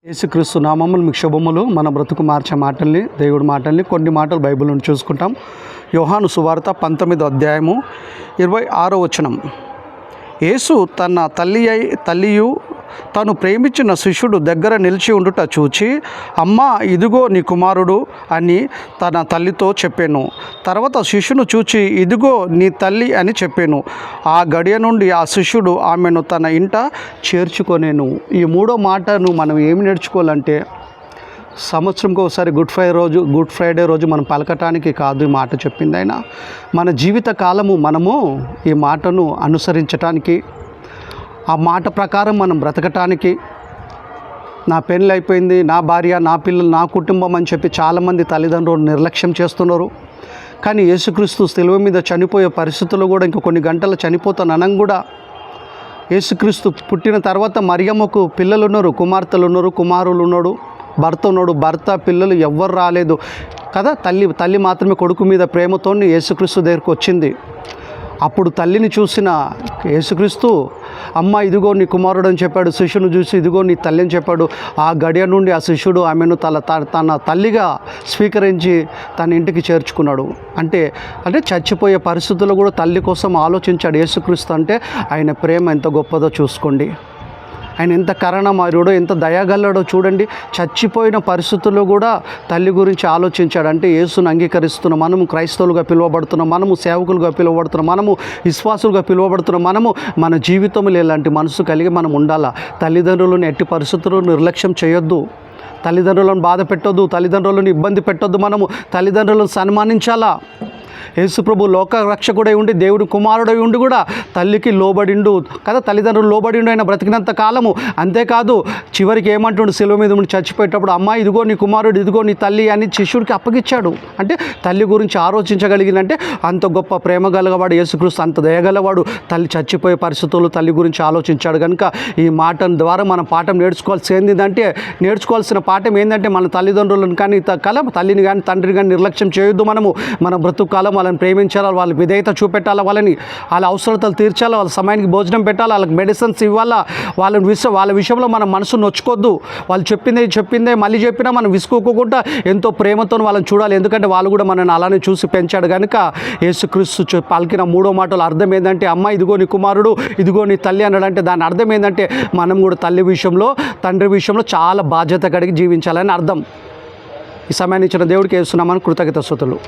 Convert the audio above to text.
యేసుక్రీస్తు నామములు మీకు శుభములు. మన బ్రతుకు మార్చే మాటల్ని, దేవుడి మాటల్ని, కొన్ని మాటలు బైబిల్ నుండి చూసుకుంటాం. యోహాను సువార్త 19వ అధ్యాయము 26వ వచనం. యేసు తన తల్లియు తను ప్రేమించిన శిష్యుడు దగ్గర నిలిచి ఉండుట చూచి, అమ్మా, ఇదిగో నీ కుమారుడు అని తన తల్లితో చెప్పాను. తర్వాత శిష్యును చూచి, ఇదిగో నీ తల్లి అని చెప్పాను. ఆ గడియ నుండి ఆ శిష్యుడు ఆమెను తన ఇంట చేర్చుకొనేను. ఈ మూడో మాటను మనం ఏమి నేర్చుకోవాలంటే, సంవత్సరంకి ఒకసారి గుడ్ ఫ్రైడే రోజు మనం పలకటానికి కాదు ఈ మాట చెప్పింది ఆయన. మన జీవిత కాలము మనము ఈ మాటను అనుసరించటానికి, ఆ మాట ప్రకారం మనం బ్రతకటానికి. నా పెళ్ళి అయిపోయింది, నా భార్య, నా పిల్లలు, నా కుటుంబం అని చెప్పి చాలామంది తల్లిదండ్రులు నిర్లక్ష్యం చేస్తున్నారు. కానీ యేసుక్రీస్తు శిలువ మీద చనిపోయే పరిస్థితుల్లో కూడా ఇంక కొన్ని గంటలు చనిపోతాననం కూడా యేసుక్రీస్తు పుట్టిన తర్వాత మరియమ్మకు పిల్లలు ఉన్నారు, కుమార్తెలు ఉన్నారు, కుమారులు ఉన్నాడు, భర్త ఉన్నాడు. భర్త పిల్లలు ఎవ్వరు రాలేదు కదా. తల్లి మాత్రమే కొడుకు మీద ప్రేమతో యేసుక్రీస్తు దగ్గరికి వచ్చింది. అప్పుడు తల్లిని చూసిన యేసుక్రీస్తు, అమ్మ, ఇదిగో నీ కుమారుడు అని చెప్పాడు. శిష్యుని చూసి, ఇదిగో నీ తల్లి అని చెప్పాడు. ఆ గడియ నుండి ఆ శిష్యుడు ఆమెను తన తల్లిగా స్వీకరించి తన ఇంటికి చేర్చుకున్నాడు. అంటే చచ్చిపోయే పరిస్థితుల్లో కూడా తల్లి కోసం ఆలోచించాడు యేసుక్రీస్తు. అంటే ఆయన ప్రేమ ఎంత గొప్పదో చూసుకోండి. ఆయన ఎంత కరుణామయుడో, ఎంత దయాగలడో చూడండి. చచ్చిపోయిన పరిస్థితుల్లో కూడా తల్లి గురించి ఆలోచించాడు. అంటే యేసును అంగీకరిస్తున్నాం మనము, క్రైస్తవులుగా పిలువబడుతున్నాం మనము, సేవకులుగా పిలువబడుతున్నాం మనము, విశ్వాసులుగా పిలువబడుతున్నాం మనము. మన జీవితంలో ఇలాంటి మనసు కలిగి మనం ఉండాలా. తల్లిదండ్రులను ఎట్టి పరిస్థితుల్లో నిర్లక్ష్యం చేయొద్దు. తల్లిదండ్రులను బాధ పెట్టొద్దు, తల్లిదండ్రులను ఇబ్బంది పెట్టొద్దు. మనము తల్లిదండ్రులను సన్మానించాలా. యేసుప్రభు లోక రక్షకుడై ఉండి, దేవుడి కుమారుడై ఉండి కూడా తల్లికి లోబడిండు కదా. తల్లిదండ్రులు లోబడిండు ఆయన బ్రతికినంత కాలము. అంతేకాదు, చివరికి ఏమంటుండు, శిలువ మీద ఉండి చచ్చిపోయేటప్పుడు, అమ్మ, ఇదిగో నీ కుమారుడు, ఇదిగో నీ తల్లి అని శిష్యుడికి అప్పగిచ్చాడు. అంటే తల్లి గురించి ఆలోచించగలిగినంటే అంత గొప్ప ప్రేమ గలవాడు యేసుక్రీస్తు, అంత దయగలవాడు. తల్లి చచ్చిపోయే పరిస్థితుల్లో తల్లి గురించి ఆలోచించాడు. కనుక ఈ మాట ద్వారా మనం పాఠం నేర్చుకోవాల్సిన పాఠం ఏంటంటే, మన తల్లిదండ్రులను కానీ తల్లిని కానీ తండ్రిని కానీ నిర్లక్ష్యం చేయొద్దు. మనము మన బ్రతుకు కాలం వాళ్ళని ప్రేమించాలి, వాళ్ళ విధేయత చూపెట్టాలి, వాళ్ళ అవసరతలు తీర్చాలి, వాళ్ళ సమయానికి భోజనం పెట్టాలి, వాళ్ళకి మెడిసిన్స్ ఇవ్వాలా. వాళ్ళ విషయంలో మనం మనసు నొచ్చుకోవద్దు. వాళ్ళు చెప్పిందే మళ్ళీ చెప్పినా మనం విసుకోకుండా ఎంతో ప్రేమతో వాళ్ళని చూడాలి. ఎందుకంటే వాళ్ళు కూడా మనల్ని అలానే చూసి పెంచాడు. కనుక యేసుక్రీస్తు పలికిన మూడో మాటల అర్థం ఏంటంటే, అమ్మ, ఇదిగో నీ కుమారుడు, ఇదిగో నీ తల్లి అన్నాడంటే దాని అర్థం ఏంటంటే, మనం కూడా తల్లి విషయంలో, తండ్రి విషయంలో చాలా బాధ్యత కలిగి జీవించాలని అర్థం. ఈ సమయాన్ని ఇచ్చిన దేవుడికి యేసునామమున కృతజ్ఞతాస్తుతులు.